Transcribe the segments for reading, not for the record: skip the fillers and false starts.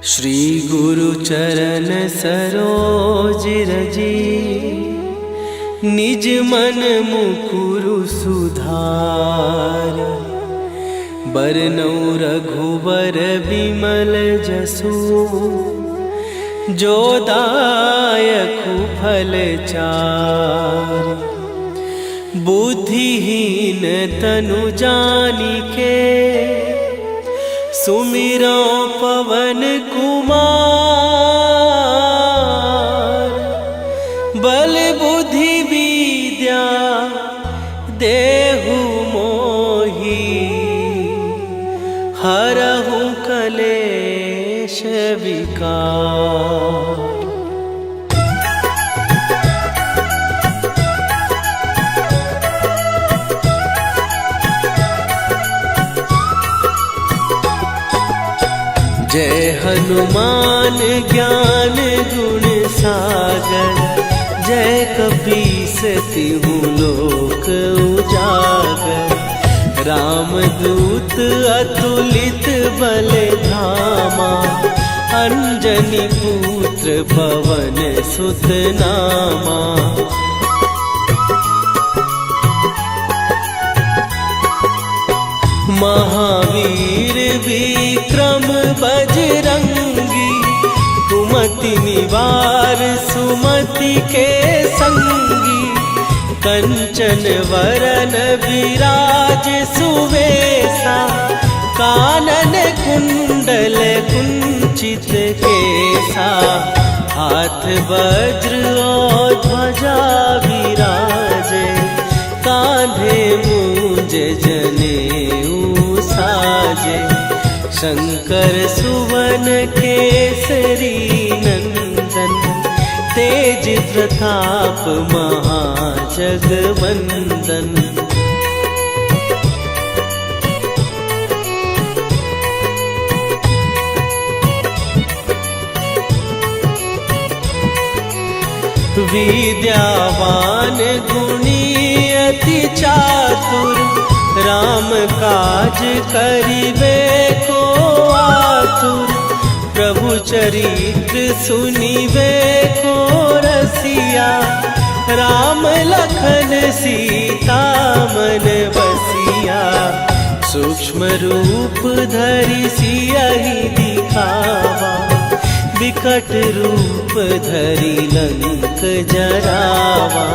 श्री गुरु चरण सरोज रजी, निज मन मुकुरु सुधार। बरनौ रघुबर बिमल जसु, जो दायकु फल चार। बुद्धिहीन तनु जानिके, सुमिरो पवन कुमार। बल बुद्धि विद्या देहु मोहि, हरहु कलेश विकार। जय हनुमान ज्ञान गुण सागर, जय कपीस तिहु लोक उजागर। रामदूत अतुलित बल धामा, अंजनी पुत्र पवन सुत नामा। महावीर विक्रम बजरंगी, कुमति निवार सुमति के संगी। कंचन वरन विराज सुवेशा, कानन कुंडल कुंचित केसा। हाथ वज्र और ध्वजा विराजे, कांधे मूंज जनेऊ साजे। शंकर सुवन केसरी नंदन, तेज प्रताप महाजगवंदन। विद्यावान गुणी अति चातुर, राम काज करिबे को आतुर। प्रभु चरित्र सुनिबे को रसिया, राम लखन सीता मन बसिया। सूक्ष्म रूप धरि सियहि दिखावा, विकट रूप धरि लंक जरावा।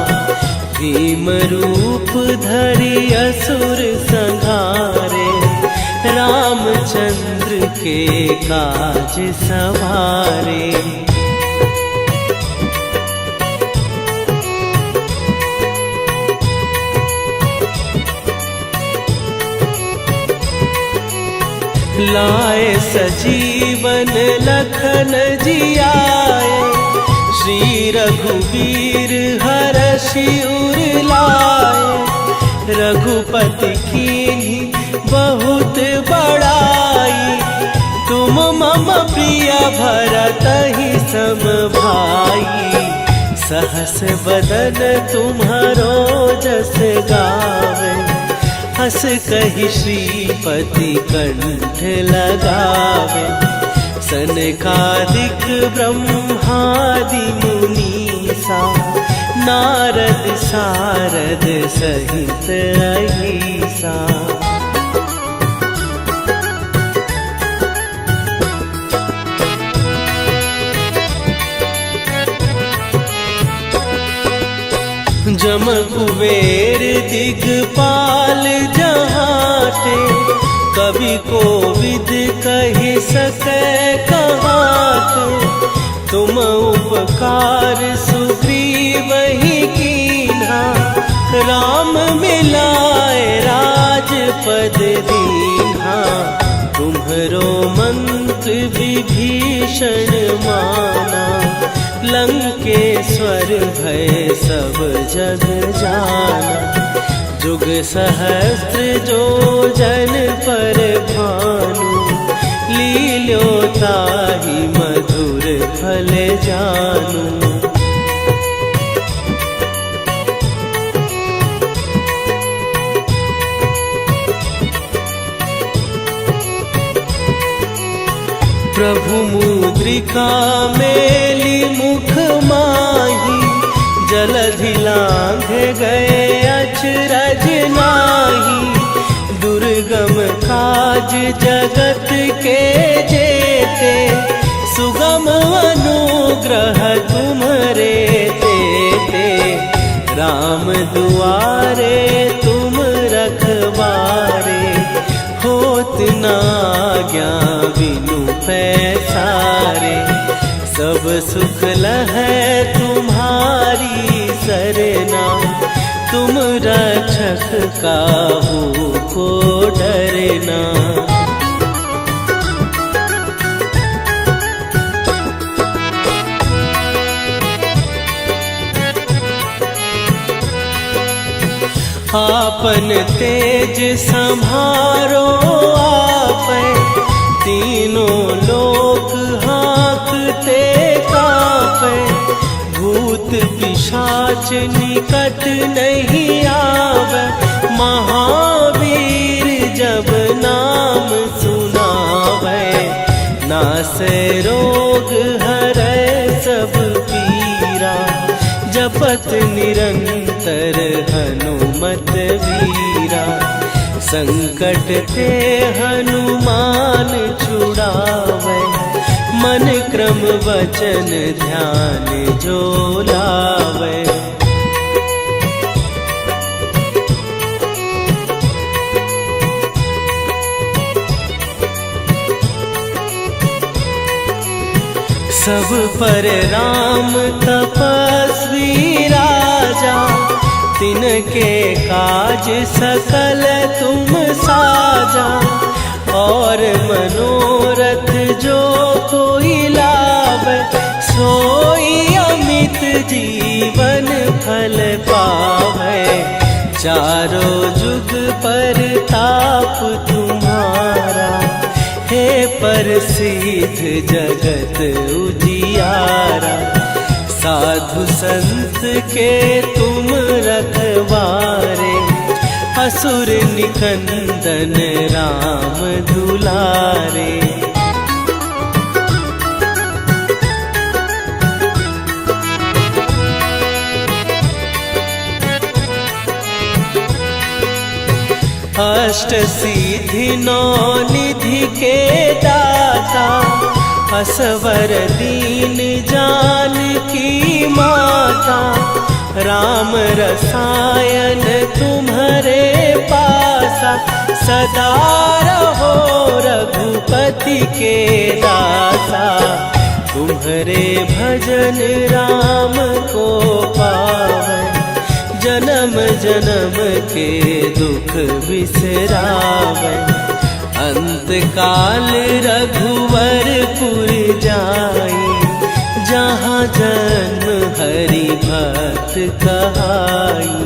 भीम रूप धरि असुर संहारे, रामचंद्र के काज सवारे। लाए सजीवन लखन जियाए, श्री रघुवीर हरषि उर लाए। रघुपति कीन्ही बहुत बड़ाई, तुम मम प्रिय भरतहि सम भाई। सहस बदन तुम्हारो जस गावे, हस कहि श्रीपति कंठ लगावे। सनकादिक ब्रह्मादि मुनीसा, नारद सारद सहित अहिसा। जम कुबेर दिगपाल जहाते, कवि कोविद कहि सकै कहाते। तुम उपकार सुग्रीवहि कीन्हा, राम मिलाए राजपद दीन्हा। तुम्हरो मंत्र विभीषण माना, लंकेश्वर भय सब जग जाना। जुग सहस्त्र जो जन पर भानु, लील्यो ताहि मधुर फल जानू। प्रभु मुद्रिका मेली मुख माही, जलधि लांघ गए अचरज नाही। दुर्गम काज जगत के जेते, सुगम अनुग्रह तुम्हरे देते। राम दुआरे तुम रखवारे, होत न आज्ञा बिनु पैसारे। सब सुख लहै तुम्हारी सरना, तुम रक्षक काहू को डरना। आपन तेज संभारो आपै, तीनों लोक हाँकते कांपै। भूत पिशाच निकट नहीं आवे, महावीर जब नाम सुनावे। नासै रोग हरै सब पीरा, जपत निरंतर हनुमत वीरा। संकट ते हनुमान छुड़ावे, मन क्रम वचन ध्यान जो लावे। सब पर राम तपस्वी राजा, तिनके काज सकल तुम साजा। और मनोरथ जो कोई लावे, सोई अमित जीवन फल पावे। चारों जुग पर ताप तुम्हारा, हे प्रसिद्ध जगत उजियारा। साधु संत के तुम रखवारे, असुर निकंदन राम दुलारे। अष्ट सिद्धि नौ निधि के दाता, असवर दीन जानकी माता। राम रसायन तुम्हारे पासा, सदा रहो रघुपति के दासा। तुम्हारे भजन राम को पावे, जन्म जन्म के दुख बिसरावे। अंत काल रघुवरपुर जाई, जहाँ जन्म हरि भक्त कहाई।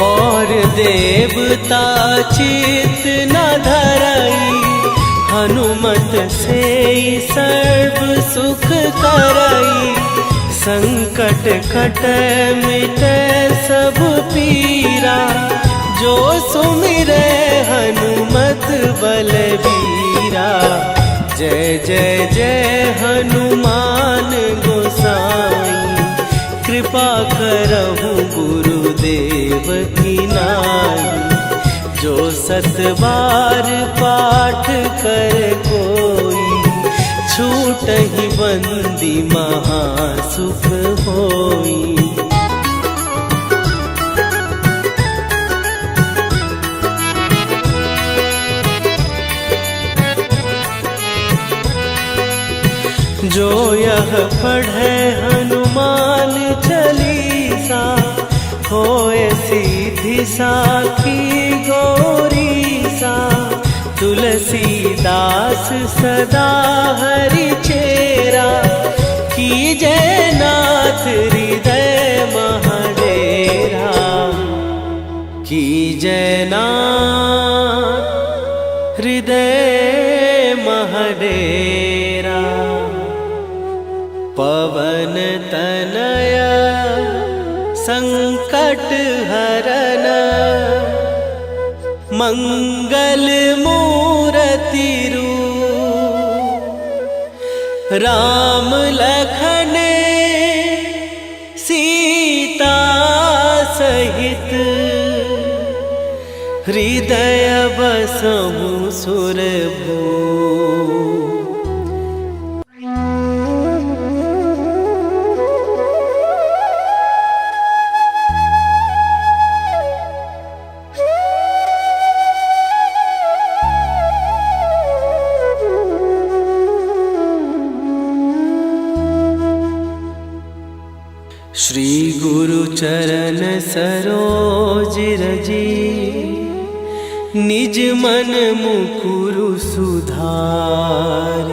और देवता चित न धरई, हनुमत से सर्व सुख करई। संकट कट मिटे सब पीरा, जो सुमिरे हनुमत बलबीरा। जय जय जय हनुमान गोसाई, कृपा करहु गुरुदेव की नाई। जो सत बार पाठ कर कोई, छूटहि बंदी महासुख होई। जो यह पढ़े हनुमान चालीसा, होए सीधी साखी गौरीसा। तुलसीदास सदा हरि चेरा, कीजय नाथ हृदय महडेरा। कीजय नाथ हृदय महडेरा। पवन तनय संकट हरन मंगल मूर्ति रूप राम लखन सीता सहित हृदय बसहु सुरभू। श्री गुरु चरण सरोज रजी निज मन मुकुरु सुधार।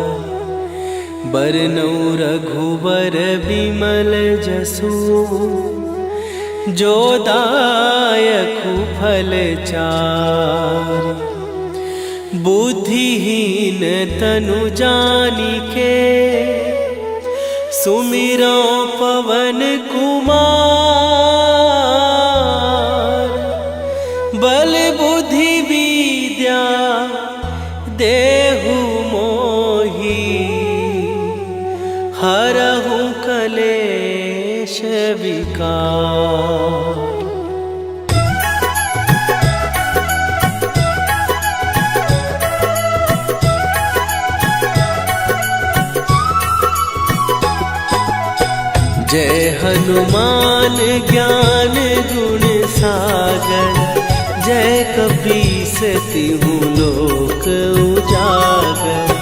बरनौ रघुबर बिमल जसु जो दायकु फल चार। बुद्धिहीन तनु जानिके सुमिरो पवन कुमार। बल बुद्धि विद्या देहु मोहि हरहु कलेश विकार। जय हनुमान ज्ञान गुण सागर। जय कपीस तिहु लोक उजागर।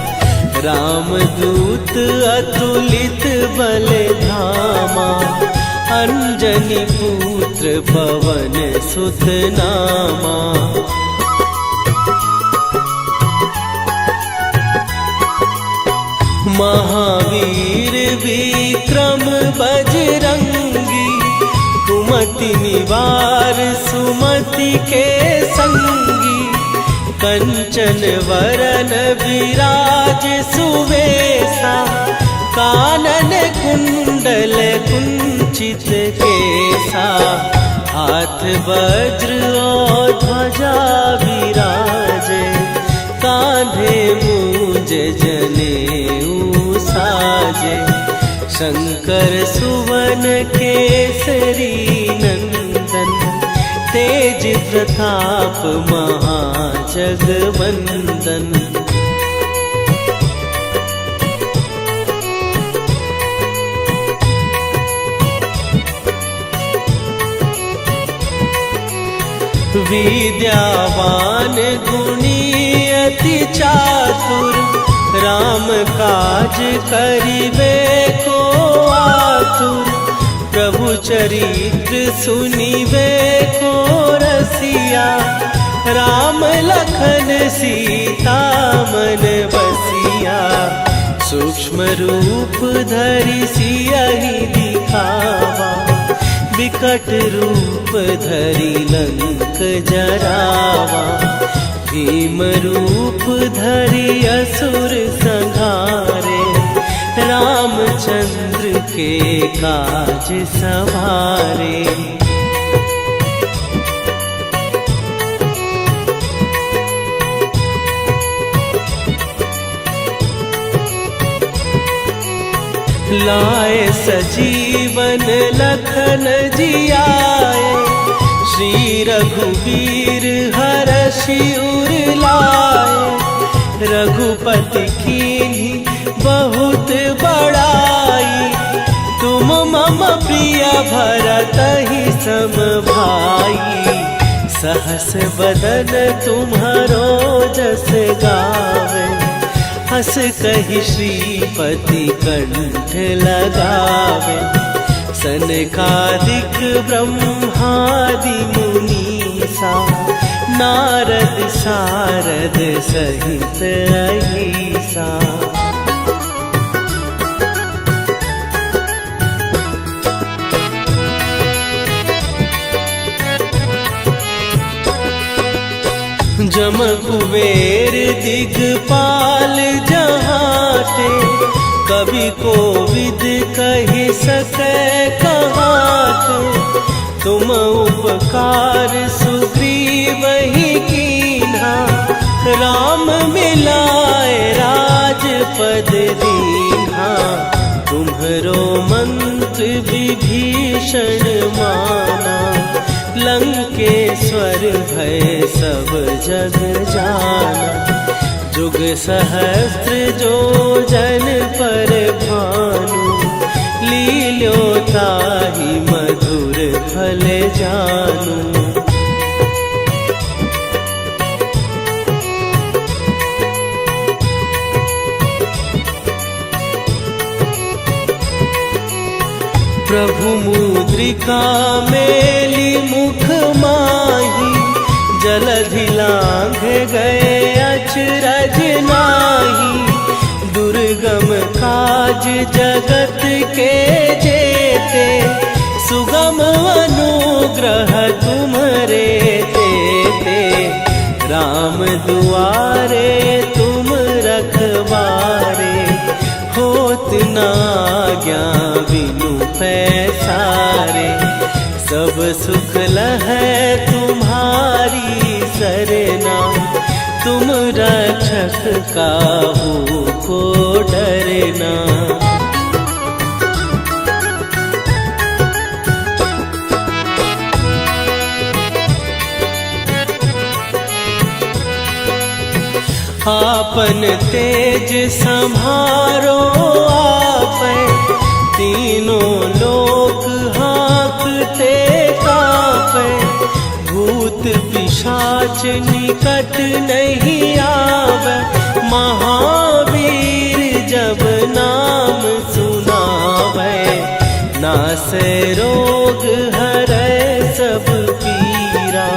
रामदूत अतुलित बल धामा। अंजनी पुत्र पवन सुत नामा। महावीर विक्रम बजरंगी। कुमति निवार सुमति के संगी। कंचन वरन विराज सुवेशा। कानन कुंडल कुंचित केसा। हाथ वज्र और ध्वजा विराजे। कांधे मूंज जनेऊ साजे। शंकर सुवन केसरी नंदन। तेज प्रताप महाजगवंदन। विद्यावान गुणी अति चातुर। राम काज करिबे को आतुर। प्रभु चरित्र सुनिबे को रसिया। राम लखन सीता मन बसिया। सूक्ष्म रूप धरि सियहि दिखावा। विकट रूप धरि लंक जरावा। भीम रूप धरि असुर संहारे। रामचंद्र के काज सवारे। लाए सजीवन लखन जियाए। श्री रघुवीर हरषि उर लाए। रघुपति कीन्ही बहुत बड़ाई। तुम मम प्रिय भरतहि सम भाई। सहस बदन तुम्हारो जस गावे। हस कहि श्रीपति कंठ लगावे। सनकादिक ब्रह्मादि मुनीसा। नारद सारद सहित अहिसा। जम कुबेर दिगपाल जहाते। कवि कोविद कहि सकै कहात, तुम उपकार सुग्रीव ही कीन्हा। राम मिलाए राजपद दीन्हा, तुम्हरो मंत्र विभीषण माना। लंकेश्वर भय सब जग जाना, जुग सहस्त्र जो जन पर भानु। लील्यो ताहि मधुर फल जानू। प्रभु मुद्रिका मेली मुख माही, जलधि लांघ गए अचरज नाही। दुर्गम काज जगत के जेते, सुगम अनुग्रह तुम्हरे तेते। राम दुआरे तुम रखवारे, होत न आज्ञा बिनु पैसारे। सब सुख लहै तुम्हारी सरना, तुम रक्षक काहू को डरना। आपन तेज सम्हारो आपै, तीनों लोक हाँकते कांपै। भूत पिशाच निकट नहीं आवे, महावीर जब नाम सुनावे। नासै रोग हरै सब पीरा,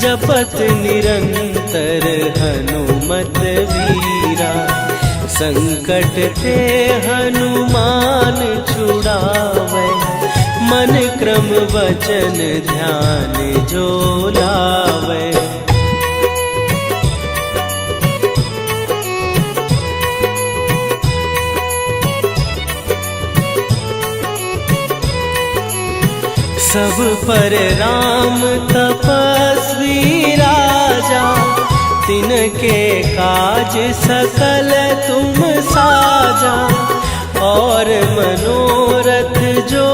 जपत निरंतर हनुमत वीरा। संकट ते हनुमान छुड़ावे, मन क्रम वचन ध्यान जो लावे। सब पर राम तपस्वी राजा, तिनके काज सकल तुम साजा। और मनोरथ जो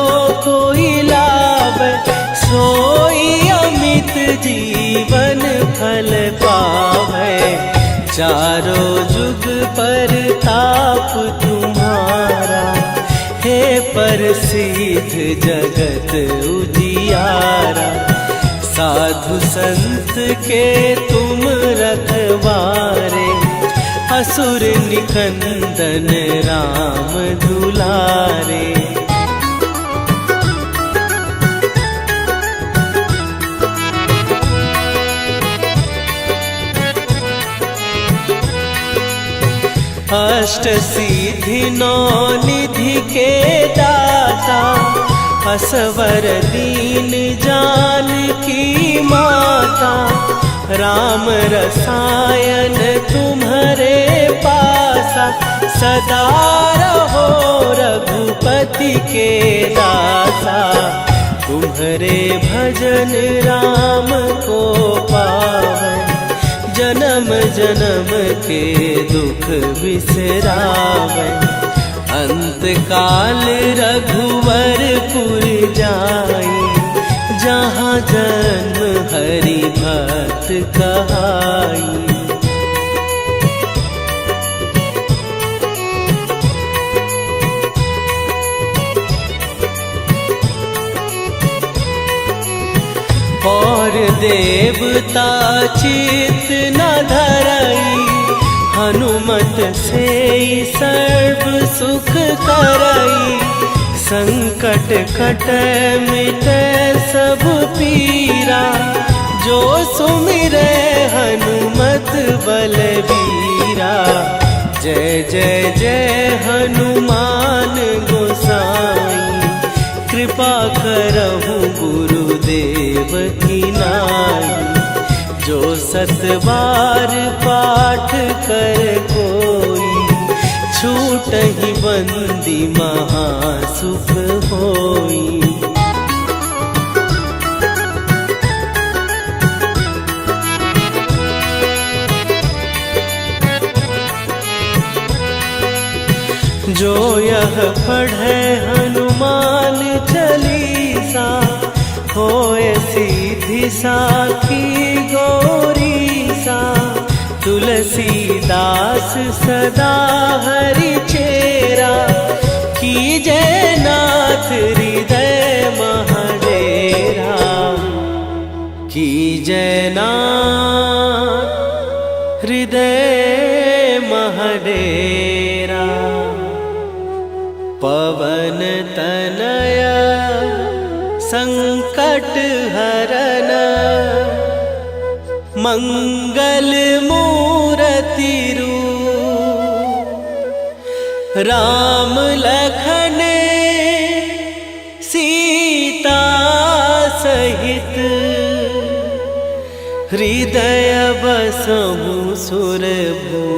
कोई लावे, सोई अमित जीवन फल पावे। चारों जुग पर ताप तुम्हारा, हे प्रसिद्ध जगत उजियारा। साधु संत के तुम रखवारे, असुर निकंदन राम दुलारे। अष्ट सिद्धि नौ निधि के दाता, असवर दीन जानकी माता। राम रसायन तुम्हारे पासा, सदा रहो रघुपति के दासा। तुम्हारे भजन राम को पावे, जन्म जन्म के दुख बिसरावे। अंत काल रघुवरपुर जाई, जहाँ जन्म हरि भक्त कहाई। और देवता चित न धरई, हनुमत से सर्व सुख करई। संकट कटै मिटै सब पीरा, जो सुमिरै हनुमत बलबीरा। जय जय जय हनुमान गोसाई, कृपा करहु गुरुदेव की नाई। जो सत बार पाठ कर कोई, छूट छूटहि बंदी महासुख होई। जो यह पढ़े हनुमान चालीसा, होए सीधी साखी गौरीसा। तुलसीदास सदा हरि चेरा, कीजय नाथ हृदय महडेरा। कीजय नाथ हृदय महडेरा। पवन तनय संकट हरन, मंगल मूरति रूप। राम लखन सीता सहित, हृदय बसहु सुरभूप।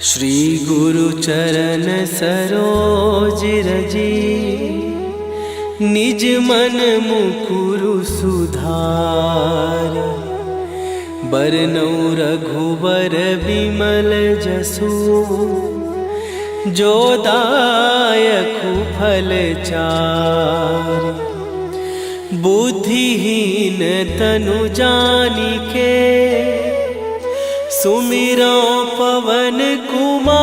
श्री गुरु चरण सरोज रजी, निज मन मुकुरु सुधार। बरनउँ रघुबर बिमल जसु, जो दायकु फल चार। बुद्धिहीन तनु जानिके, सुमिरो पवन कुमार।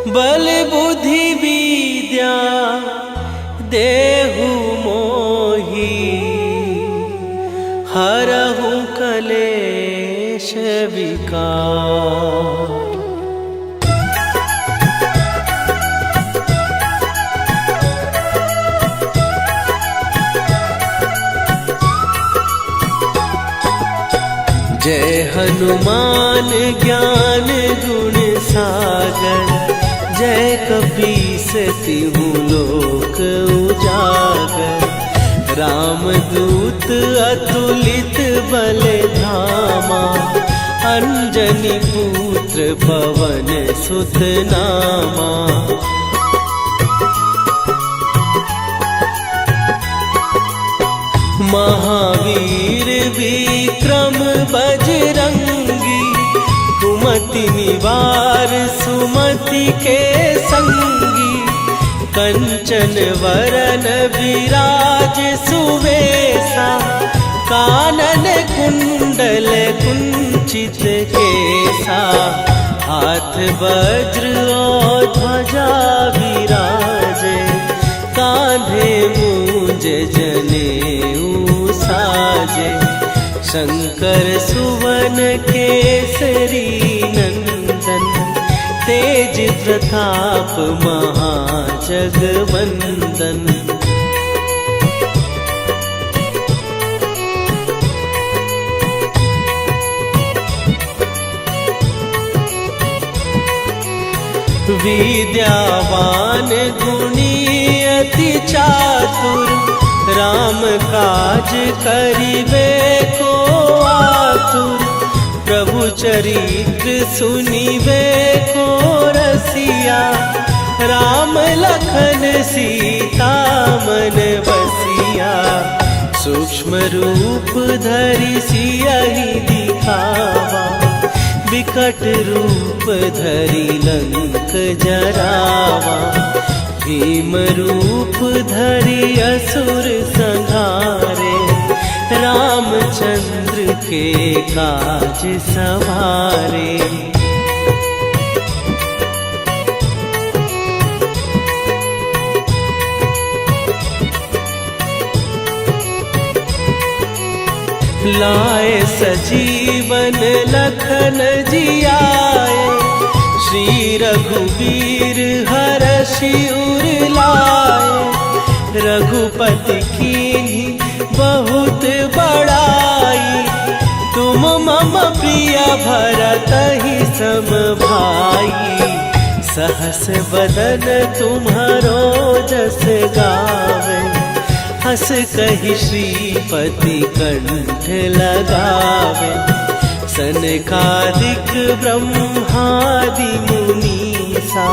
बल बुद्धि विद्या देहु मोहि, हरहु कलेश विकार। जय हनुमान ज्ञान गुण सागर, जय कपीस तिहु लोक उजागर। रामदूत अतुलित बल धामा, अंजनी पुत्र पवन सुत नामा। महावीर विक्रम बजरंगी, कुमति निवार सुमति के संगी। कंचन वरन विराज सुवेशा, कानन कुंडल कुंचित केसा। हाथ वज्र और ध्वजा विराजे, कांधे मूंज जनेऊ साजे। शंकर सुवन केसरी नंदन, तेज प्रताप महाजगवंदन। विद्यावान गुणी अति चातुर, राम काज करिबे को आतुर। प्रभु चरित्र सुनिबे को रसिया, राम लखन सीता मन बसिया। सूक्ष्म रूप धरि सियहि दिखावा, विकट रूप धरि लंक जरावा। भीम रूप धरि असुर संहारे, रामचंद्र के काज सवारे। लाए सजीवन लखन जियाए, श्री रघुवीर हरषि उर लाए। रघुपति कीन्ही बहुत बड़ाई, तुम मम प्रिय भरत ही सम भाई। सहस बदन तुम्हारो जस गावे, हस कहि श्रीपति कंठ लगावे। सनकादिक ब्रह्मादि मुनीसा,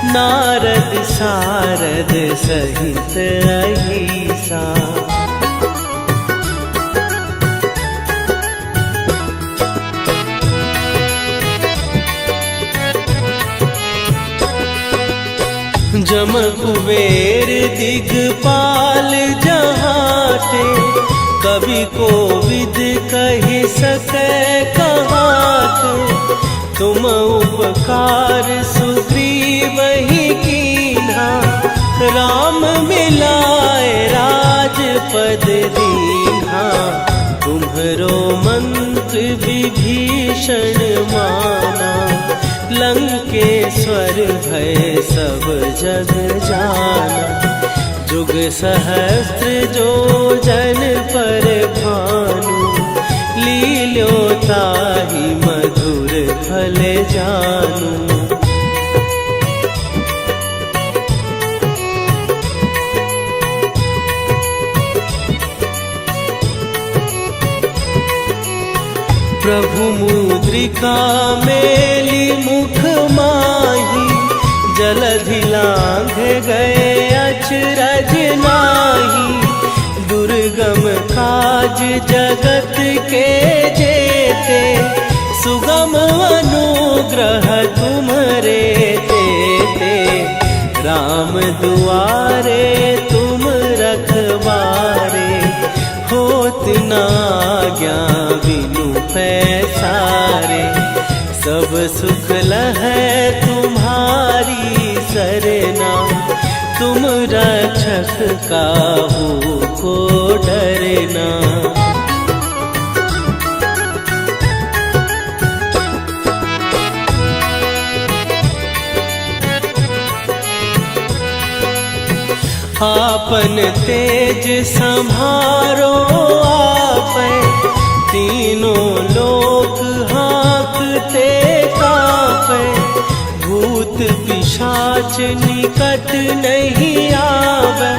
नारद सारद सहित अहिसा। जम कुबेर दिगपाल जहाते, कवि कोविद कहि सकै कहाते। तुम उपकार सुग्रीव ही कीन्हा, राम मिलाए राजपद दीन्हा। तुम्हरो मंत्र विभीषण माना, लंकेश्वर भय सब जग जाना। जुग सहस्त्र जो जन पर भानु, लील्यो ताहि मधुर फल जानू। प्रभु मुद्रिका मेली मुख माही, जलधि लांघ गए अचरज नाही। दुर्गम काज जगत के जेते, सुगम अनुग्रह तुम्हरे तेते। राम दुआरे तुम रखवारे, होत न आज्ञा बिनु पैसारे। सब सुख लहै तुम्हारी सरना, तुम रक्षक काहू को डरना। आपन तेज संभारो आपै, तीनों लोक हाँकते कापै। भूत पिशाच निकट नहीं आवे,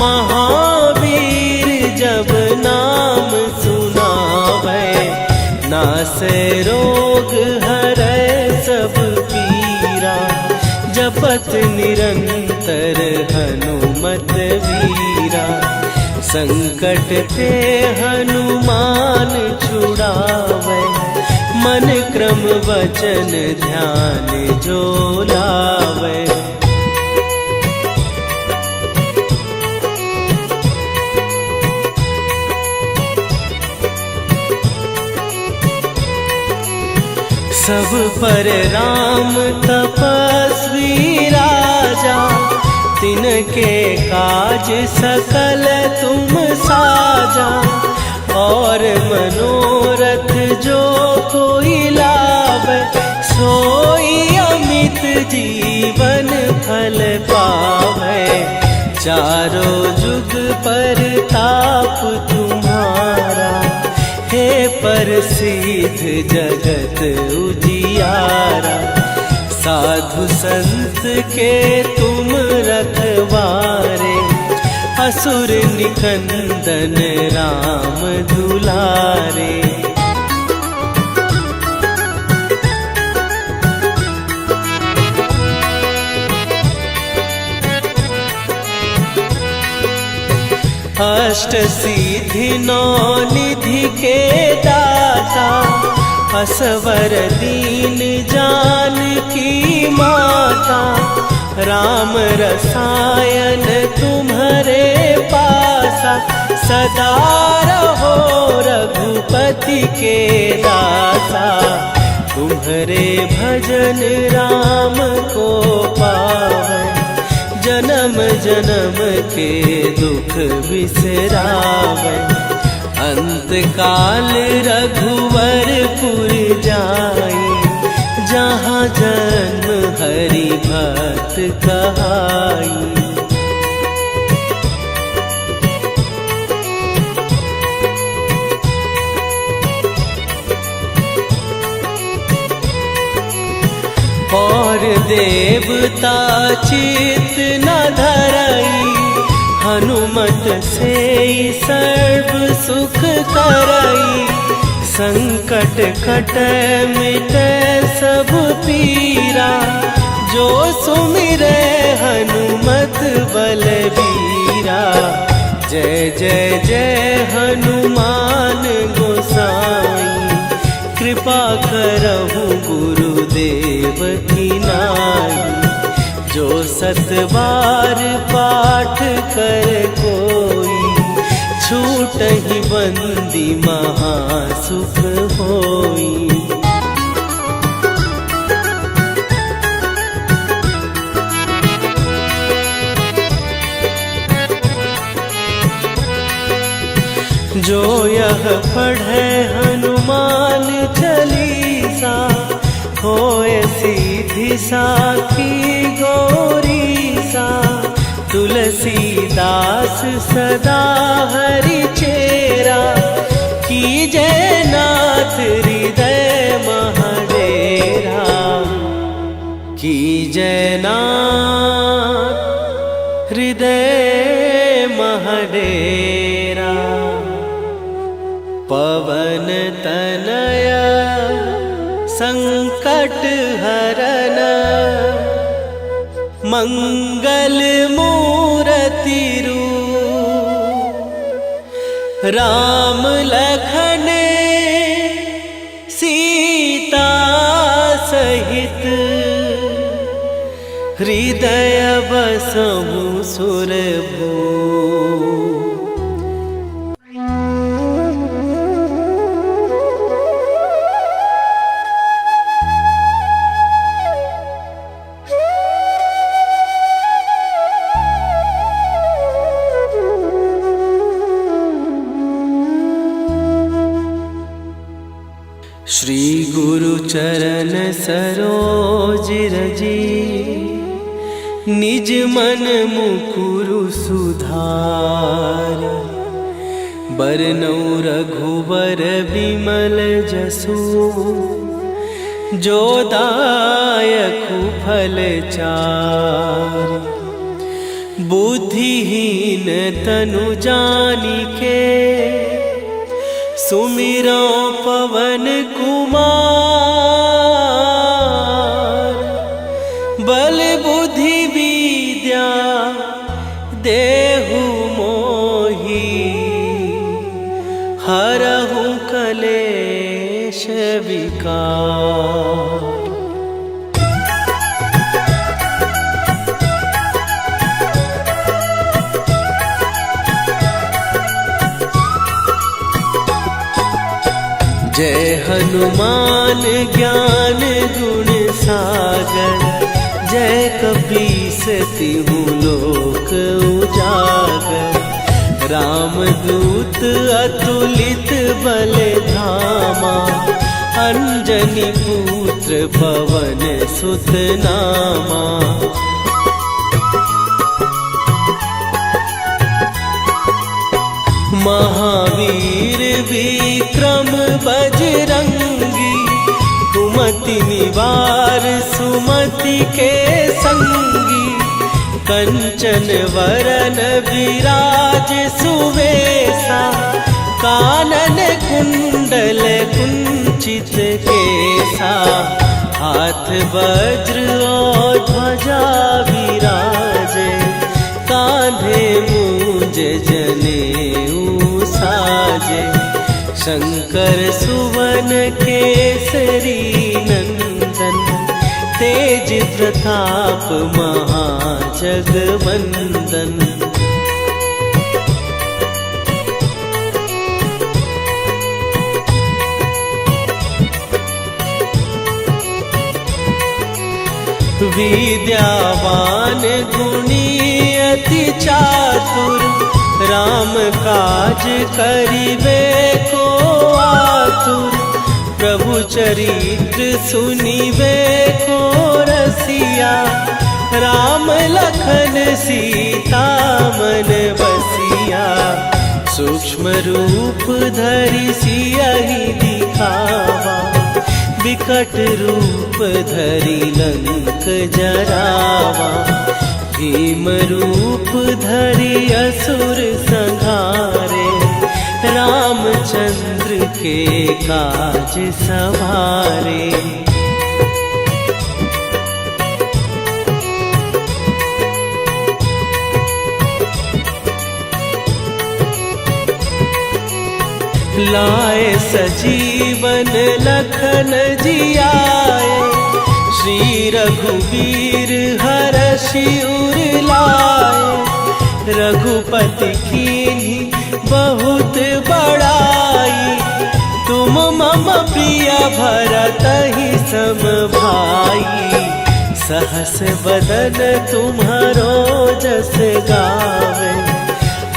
महावीर जब नाम सुनावे। नासै रोग हरै सब पीरा, जपत निरंतर हनुमत वीरा। संकट ते हनुमान छुड़ावे, मन क्रम वचन ध्यान जो लावे। सब पर राम तपस्वी राजा, तिनके काज सकल तुम साजा। और मनोरथ जो कोई लावे, सोई अमित जीवन फल पावे। चारों जुग पर ताप तुम्हारा, हे प्रसिद्ध जगत उजियारा। साधु संत के तुम रखवारे, असुर निकंदन राम दुलारे। अष्ट सिद्धि नौ निधि के दाता, असवर दीन जानकी माता। राम रसायन तुम्हारे पासा, सदा रहो रघुपति के दासा। तुम्हारे भजन राम को पावे, जन्म जन्म के दुख बिसरावे। अंत काल रघुवरपुर जाई, जहाँ जन्म हरि भक्त कहाई। और देवता चित न धरई, हनुमत से सर्व सुख करई। संकट कटै मिटै सब पीरा, जो सुमिरै हनुमत बलबीरा। जय जय जय हनुमान गोसाई, कृपा करहु गुरुदेव की नाई। जो 7 बार पाठ कर कोई, छूटहि बंदी महासुख होई। जो यह पढ़े हनुमान चालीसा, होए सीधी साखी गौरीसा। तुलसीदास सदा हरि चेरा, कीजय नाथ हृदय महडेरा। कीजय नाथ हृदय महडेरा। पवन तनय संकट हरन, मंगल मूरति रूप। राम लखन सीता सहित, हृदय बसहु सुरभूप। श्री गुरु चरण सरोज रजी, निज मन मुकुरु सुधार। बरनउँ रघुबर बिमल जसु, जो दायकु फल चारि। बुद्धिहीन तनु जानिके, सुमिरो पवन कुमार। बल बुद्धि विद्या देहु मोहि, हरहु कलेश विकार। जय हनुमान ज्ञान गुण सागर, जय कपीस तिहु लोक उजागर। रामदूत अतुलित बल धामा, अंजनी पुत्र पवन सुत नामा। महावीर विक्रम बजरंगी, कुमति निवार सुमति के संगी। कंचन वरन विराज सुवेशा, कानन कुंडल कुंचित केसा। हाथ वज्र और ध्वजा विराजे, कांधे मूंज जनेऊ साजे। शंकर सुवन केसरी नंदन, तेज प्रताप महाजगवंदन। विद्यावान गुणी अति चातुर, राम काज करिबे को आतुर। प्रभु चरित्र सुनिबे को रसिया, राम लखन सीता मन बसिया। सूक्ष्म रूप धरि सियहि दिखावा, विकट रूप धरि लंक जरावा, भीम रूप धरि असुर संहारे, रामचंद्र के काज सवारे। लाए सजीवन लखन जियाए, श्री रघुवीर हरषि उर लाए। रघुपति कीन्ही बहुत बड़ाई, तुम मम प्रिय भरतहि सम भाई। सहस बदन तुम्हारो जस गावे,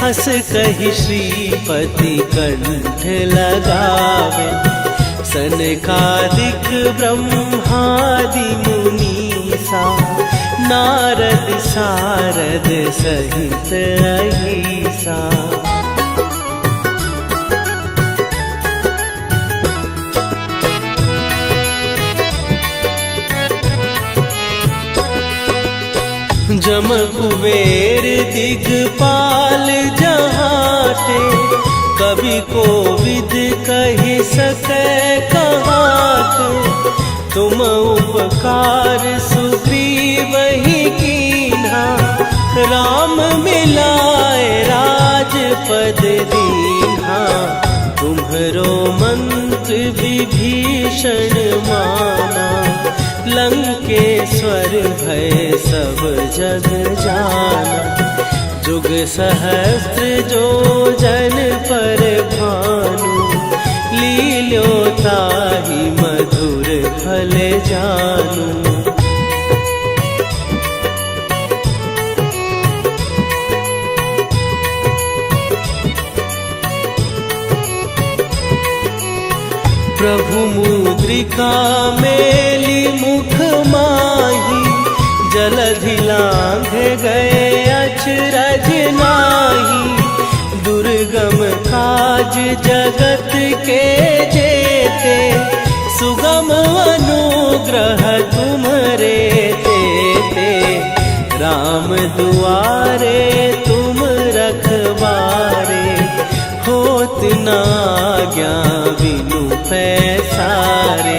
हस कहि श्रीपति कंठ लगावे। सनकादिक ब्रह्मादि मुनीसा, नारद सारद सहित अहिसा। जम कुबेर दिगपाल जहाते, कवि कोविद कहि सकै कहाते। तुम उपकार सुग्रीवहि कीन्हा, राम मिलाए राजपद दीन्हा। तुम्हरो मंत्र विभीषण माना, लंकेश्वर भय सब जग जाना। जुग सहस्त्र जो जन पर भानु, लील्यो ताहि मधुर फल जानू। प्रभु मुद्रिका मेली मुख माही, जलधि लांघ गए अचरज नाही। दुर्गम काज जगत के जेते, सुगम अनुग्रह तुम्हरे तेते। राम दुआरे तुम रखवारे, होत न आज्ञा बिनु पैसारे।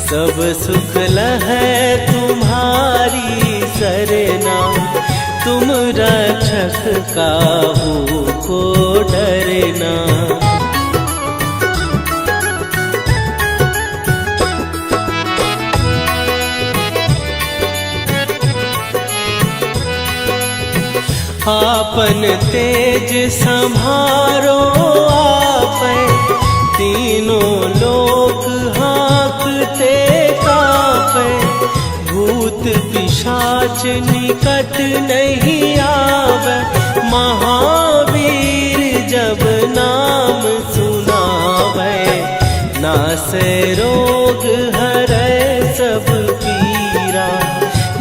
सब सुख लहै तुम्हारी सरना, तुम रक्षक काहू को डरना। आपन तेज सम्हारो आपै, तीनों लोक हाँकते कापै। भूत पिशाच निकट नहीं आवे, महावीर जब नाम सुनावे। नासै रोग हरै सब पीरा,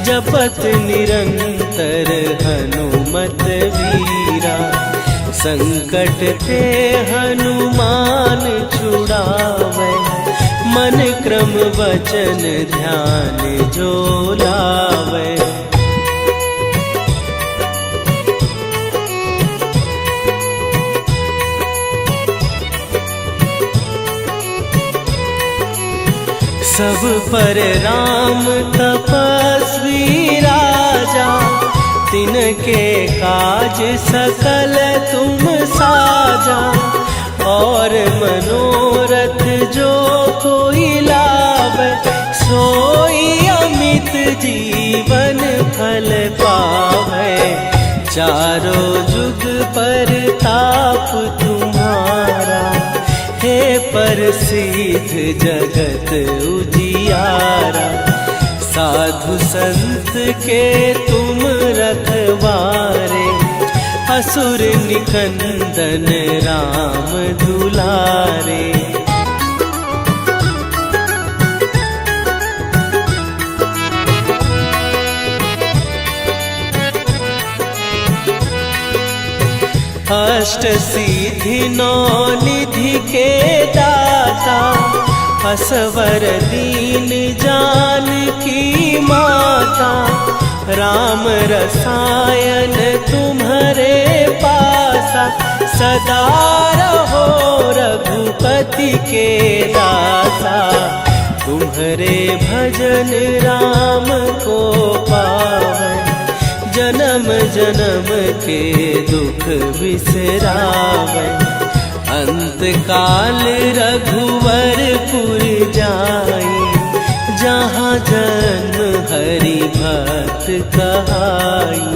जपत निरंतर हनुमत वीरा। संकट ते हनुमान छुड़ावे, मन क्रम वचन ध्यान जो लावे। सब पर राम तपस्वी राजा, तिनके काज सकल तुम साजा। और मनोरथ जो कोई लावे, सोई अमित जीवन फल पावे। चारों जुग पर ताप तुम्हारा, हे प्रसिद्ध जगत उजियारा। साधु संत के तुम रखवारे, असुर निकंदन राम दुलारे। अष्ट सिद्धि नौ निधि के दाता, असवर दीन जानकी माता, राम रसायन तुम्हारे पासा, सदा रहो रघुपति के दासा। तुम्हारे भजन राम को पावन, जन्म जन्म के दुख बिसरावन। अंत काल रघुवरपुर जाई, जहाँ जन्म हरि भक्त कहाई।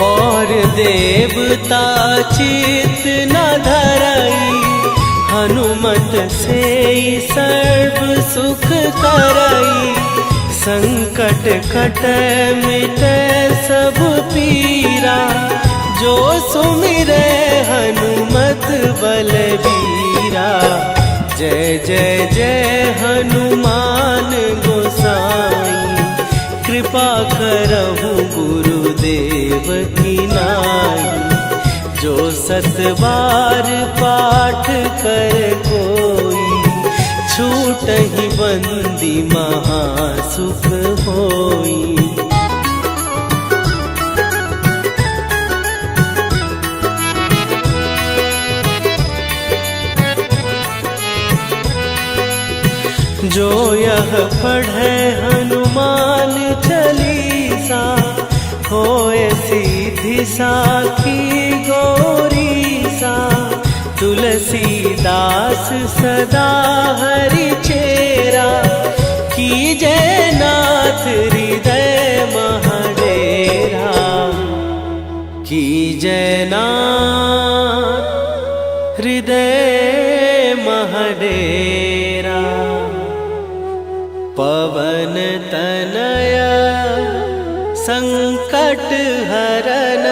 और देवता चित न धरई, हनुमत से सर्व सुख करई। संकट कटै मिटै सब पीरा, जो सुमिरै हनुमत बलबीरा। जय जय जय हनुमान गोसाई, कृपा करहु गुरुदेव की नाई। जो 7 बार पाठ कर कोई, छूटहि बंदी महासुख होई। जो यह पढ़े हनुमान चालीसा, होए सीधी साखी गौरीसा। तुलसीदास सदा हरि चेरा, कीजय नाथ हृदय महडेरा। कीजय नाथ हृदय महडेरा। पवन तनया संकट हरन,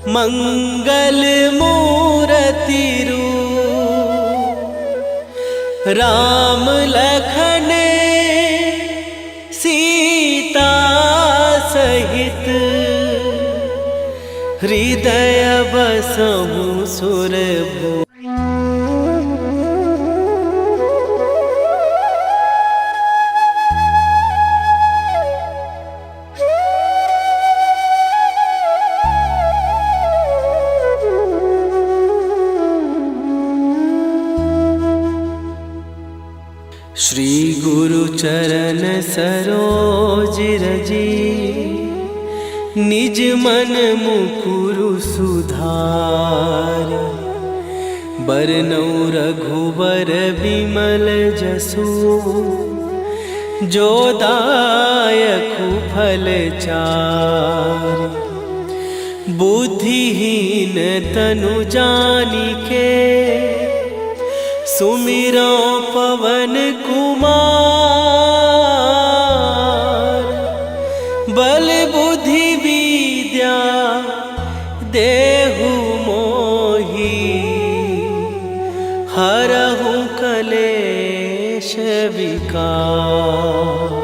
मंगल मूरति रूप। राम लखन सीता सहित, हृदय बसहु सुरभूप। श्री गुरु चरण सरोज रजी, निज मन मुकुरु सुधार। बरनौ रघुबर बिमल जसु, जो दायकु फल चार। बुद्धिहीन तनु जानिके, सुमिरो पवन कुमार। बल बुद्धि विद्या देहु मोहि, हरहु कलेश विकार।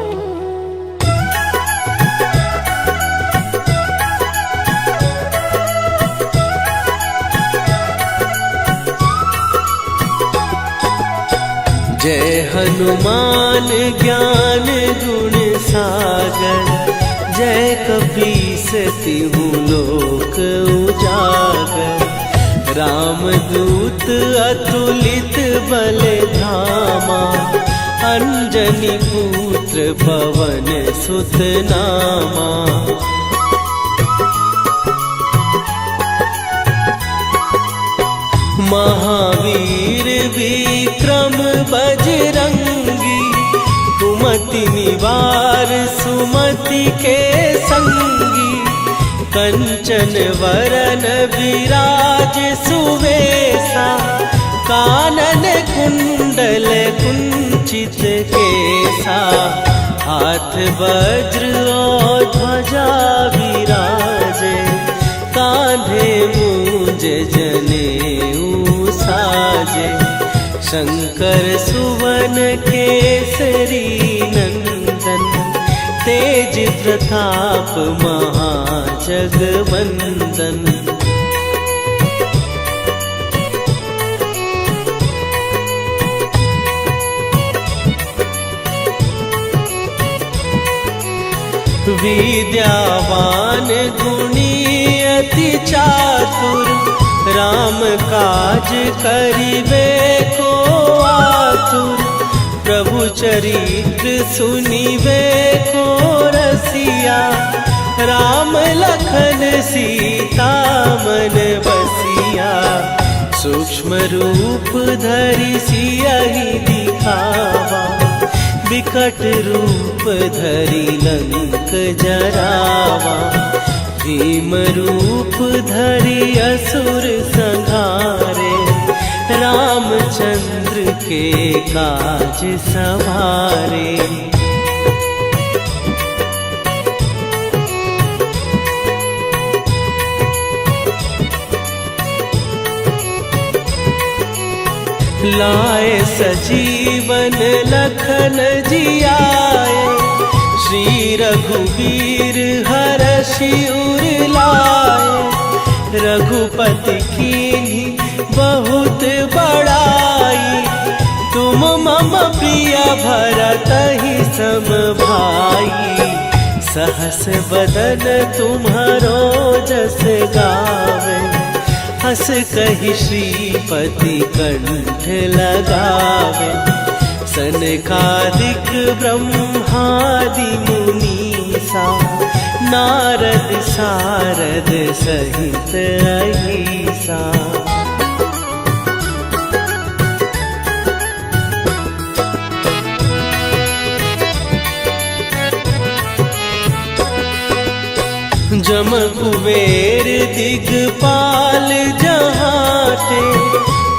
जय हनुमान ज्ञान गुण सागर, जय कपीस तिहु लोक उजागर। रामदूत अतुलित बल धामा, अंजनी पुत्र पवन सुत नामा। महावीर विक्रम बजरंगी, कुमति निवार सुमति के संगी। कंचन वरन विराज सुवेशा, कानन कुंडल कुंचित केसा। हाथ वज्र और ध्वजा विराजे, कांधे मूंज जनेऊ साजे। शंकर सुवन केसरी नंदन, तेज प्रताप महाजगवंदन। विद्यावान गुणी अति चातुर, राम काज करिबे को आतुर। प्रभु चरित्र सुनिबे को रसिया, राम लखन सीता मन बसिया। सूक्ष्म रूप धरि सियहि दिखावा, विकट रूप धरि लंक जरावा। भीम रूप धरि असुर संहारे, रामचंद्र के काज सवारे। लाए सजीवन लखन जियाए, श्री रघुवीर हरषि उर लाए। रघुपति कीन्ही बहुत बड़ाई, तुम मम प्रिय भरतहि सम भाई। सहस बदन तुम्हारो जस गावे, हस कहि श्रीपति कंठ लगावे। सनकादिक ब्रह्मादि मुनीसा, नारद सारद सहित अहिसा। जम कुबेर दिगपाल जहाते,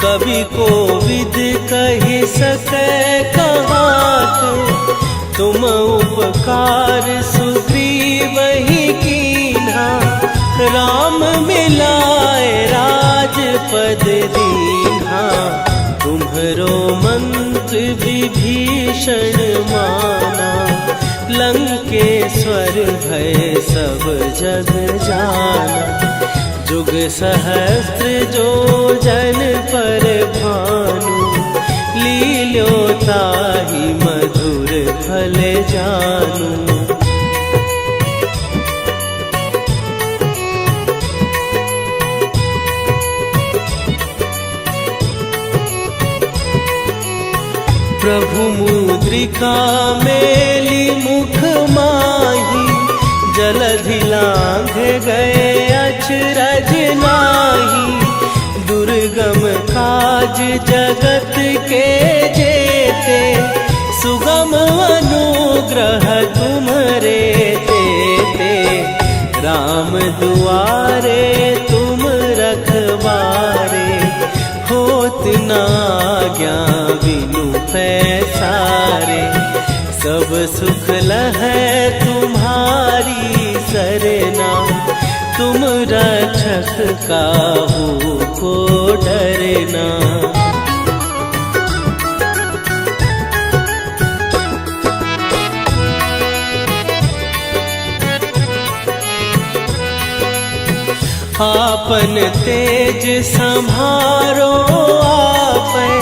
कवि कोविद कहि सकै कहाते। तुम उपकार सुग्रीवहि कीन्हा, राम मिलाए राजपद दीन्हा। तुम्हरो मंत्र विभीषण माना, लंकेश्वर भय सब जग जाना। जुग सहस्त्र जो जन पर भानु, लील्यो ताहि मधुर फल जानू। प्रभु मुद्रिका मेली मुख माही, जलधि लांघ गए अचरज नाही। दुर्गम काज जगत के जेते, सुगम अनुग्रह तुम्हरे तेते। राम दुआरे तुम रखवारे, होत न आज्ञा बिनु पैसारे। सब सुख लहै तुम्हारी सरना, तुम रक्षक काहू को डरना। आपन तेज संभारो आपै,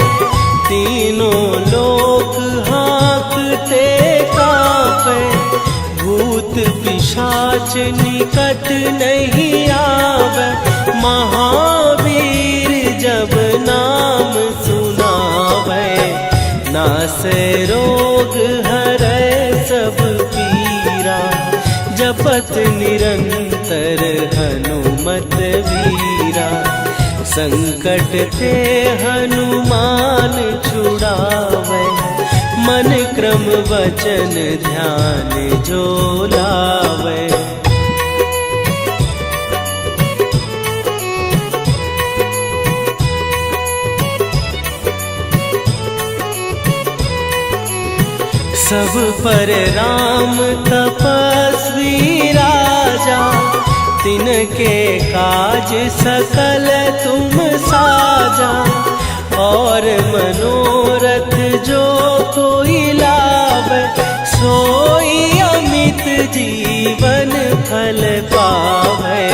तीनों लोक हाँकते कांपै। भूत पिशाच निकट नहीं आवे, महावीर जब नाम सुनावे। नासै रोग हरै सब पीरा, जपत निरंतर हनुमत वीरा। संकट ते हनुमान छुड़ावे, मन क्रम वचन ध्यान जो लावे। सब पर राम तपस्वी राजा, तिनके काज सकल तुम साजा। और मनोरथ जो कोई लाभ, सोई अमित जीवन फल पावे।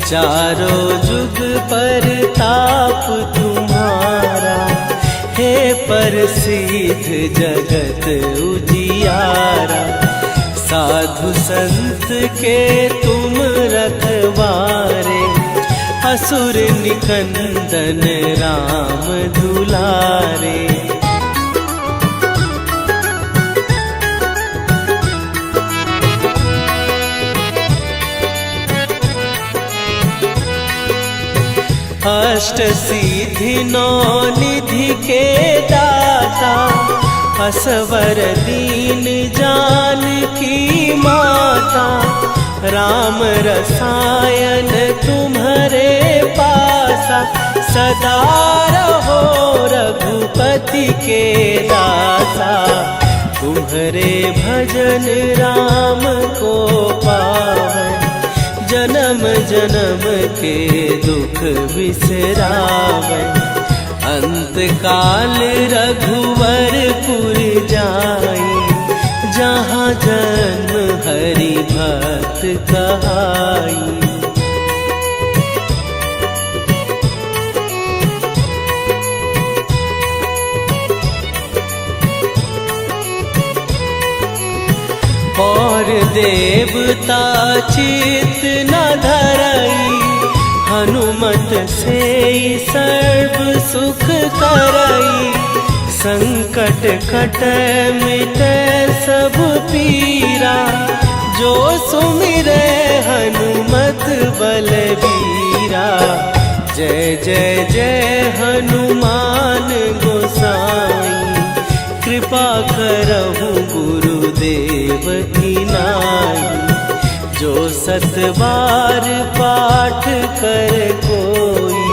चारों जुग पर ताप तुम्हारा, हे प्रसिद्ध जगत उजियारा। साधु संत के तुम रखवारे, असुर निकंदन राम दुलारे। अष्ट सिद्धि नौ निधि के दाता, असवर दीन जानकी माता। राम रसायन तुम्हारे पासा, सदा रहो रघुपति के दासा। तुम्हारे भजन राम को पावै, जन्म जन्म के दुख बिसरावै। अंत काल रघुवरपुर जाई, जहाँ जन्म हरि भक्त कहाई। और देवता चित न धरई, हनुमत से सर्व सुख करई। संकट कटै मिटै सब पीरा, जो सुमिरै हनुमत बलबीरा। जय जय जय हनुमान गोसाई, कृपा करहु गुरुदेव की नाई। जो सत बार पाठ कर कोई,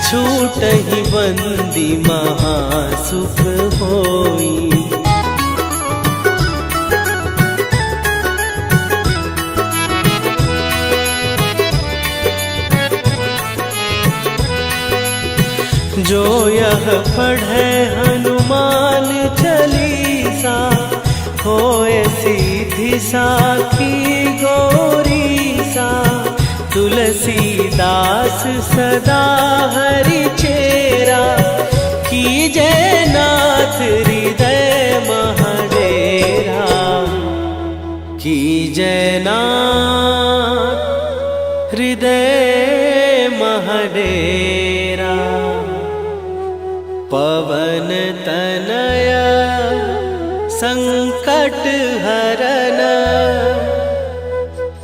छूटहि बंदी महासुख होई। जो यह पढ़े हनुमान चालीसा, होए सीधी साखी गौरीसा। तुलसीदास सदा हरि चेरा, कीजै नाथ हृदय महडेरा। कीजै नाथ हृदय महडेरा। पवन तनया संकट हरन,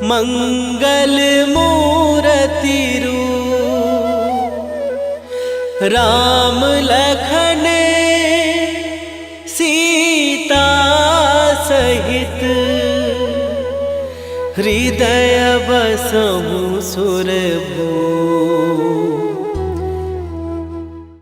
मंगल मूर्ति रूप। राम लखन सीता सहित, हृदय बसहु सुरभूप।